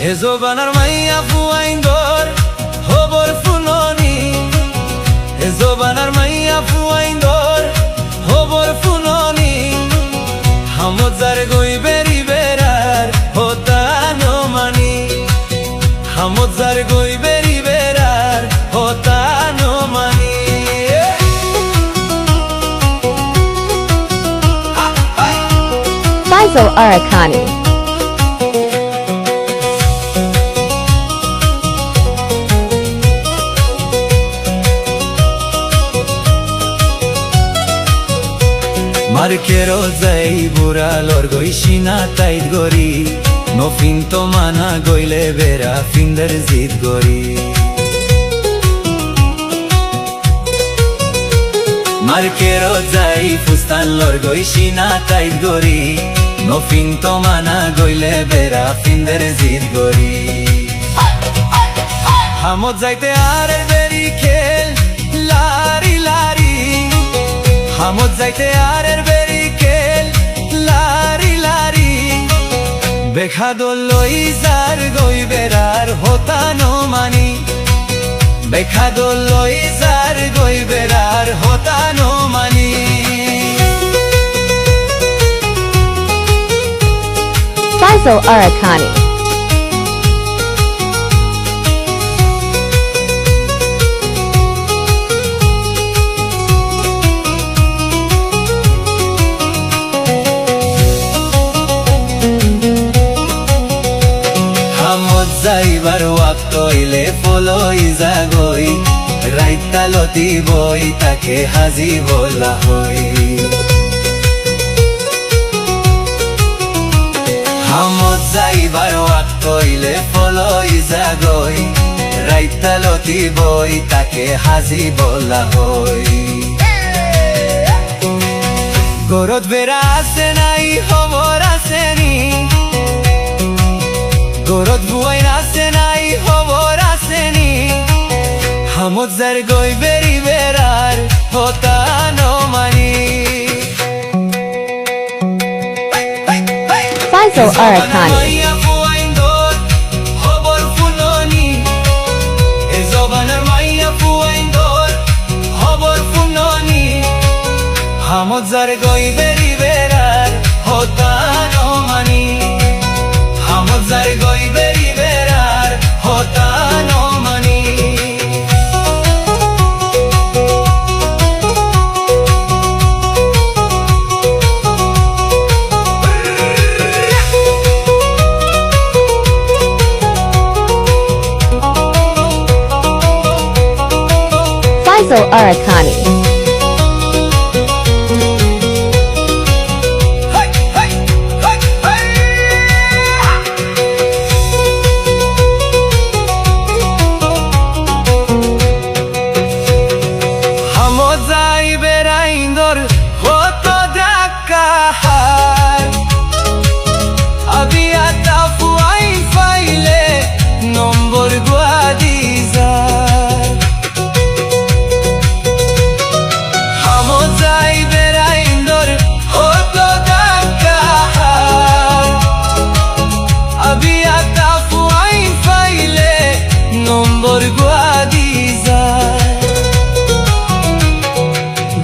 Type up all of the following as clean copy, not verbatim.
Ezobanar maya fuaindor hobor funoni Ezobanar maya fuaindor hobor funoni Hamozar goi beri berar hotano mani Hamozar goi beri berar hotano mani Faisal Arakani. Markero zai buralor goishina tait gori No finto mana goile bera finder zid gori Markero zai fustan lor goishina tait gori No finto mana goile bera finder zid gori Hamot zaite arer beri kel lari lari Hamot zaite arer beri kel lari lari Bekhadol loizar goi berar hotano mani Bekhadol loizar goi berar hotano mani Faisal Arakani. Zaibar wakto ile foloi zagoi Raita loti boi take hazi bola hoi Hamot zaibar wakto ile foloi zagoi Raita loti boi take hazi bola hoi Gorot vera asenai homor aseni Gorot buain asenai hobor aseni Hamot zar goi beri berar hotano mani Faisal Arakani. hobor funoni Ezobanar maya fuaindor hobor funoni Hamot zar goi beri berar hotano mani Hamot zar goi beri berar hotano mani Faisal Arakani.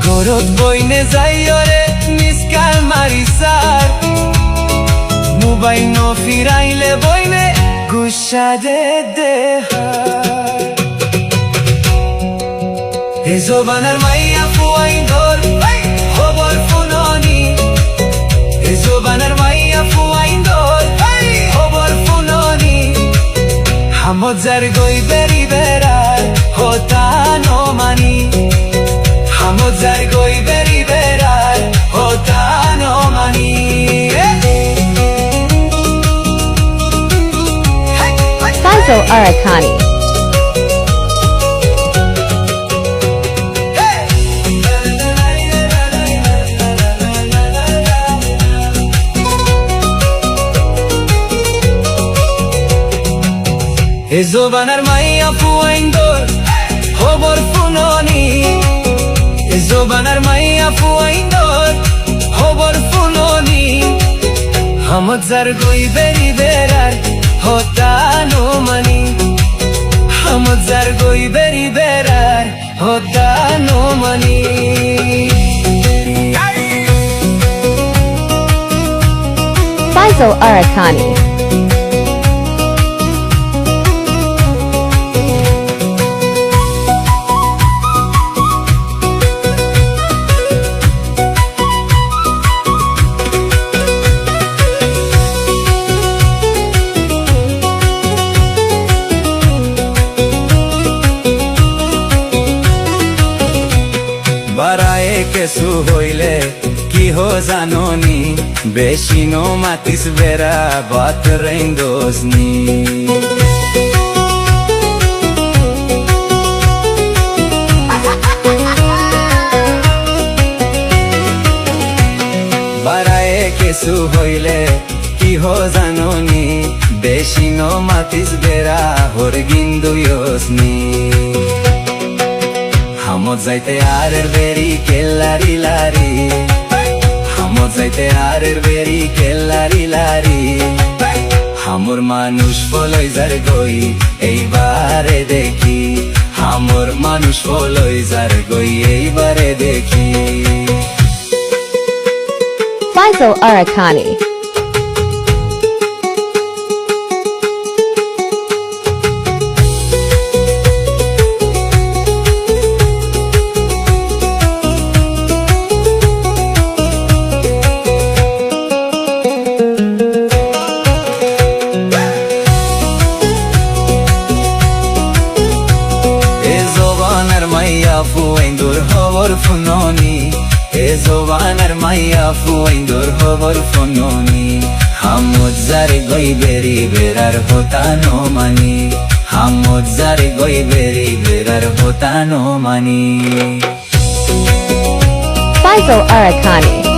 Gorot boine zaiore miskal marisar Mubai no firaile boine gushade dehar Ezobanar maya fuaindor hobor funoni Ezobanar maya fuaindor hobor funoni Hamot zar goi beri berar hotano mani Hamot zar goi beri berar hotano mani Faisal Arakani. Ezobanar maya fuaindor hobor funoni Ezobanar maya fuaindor hobor funoni Hamot zar goi beri berar hotano Faisal Arakani. বারায়ে কেসু হইলে কি হো জানোনি বেশি no মাতিস বেড়া বাত রেন্দোসনি বারায়ে কেসু হইলে কি হো জানোনি বেশি no মাতিস বেড়া হরগিন্দুয়সনি হামত যাইতে আরের বেরি কেল্লারি লারি হামত যাইতে আরের বেরি কেল্লারি লারি হামর মানুষ বলই যার গই এইবারে দেখি হামর মানুষ বলই যার গই এইবারে দেখি Faisal Arakani. Fuendur hovor funoni Ezovanar maya fuendur hovor funoni Hamud zare goi beri berar hota no mani Hamud zare goi beri berar hota no mani Faisal Arakani.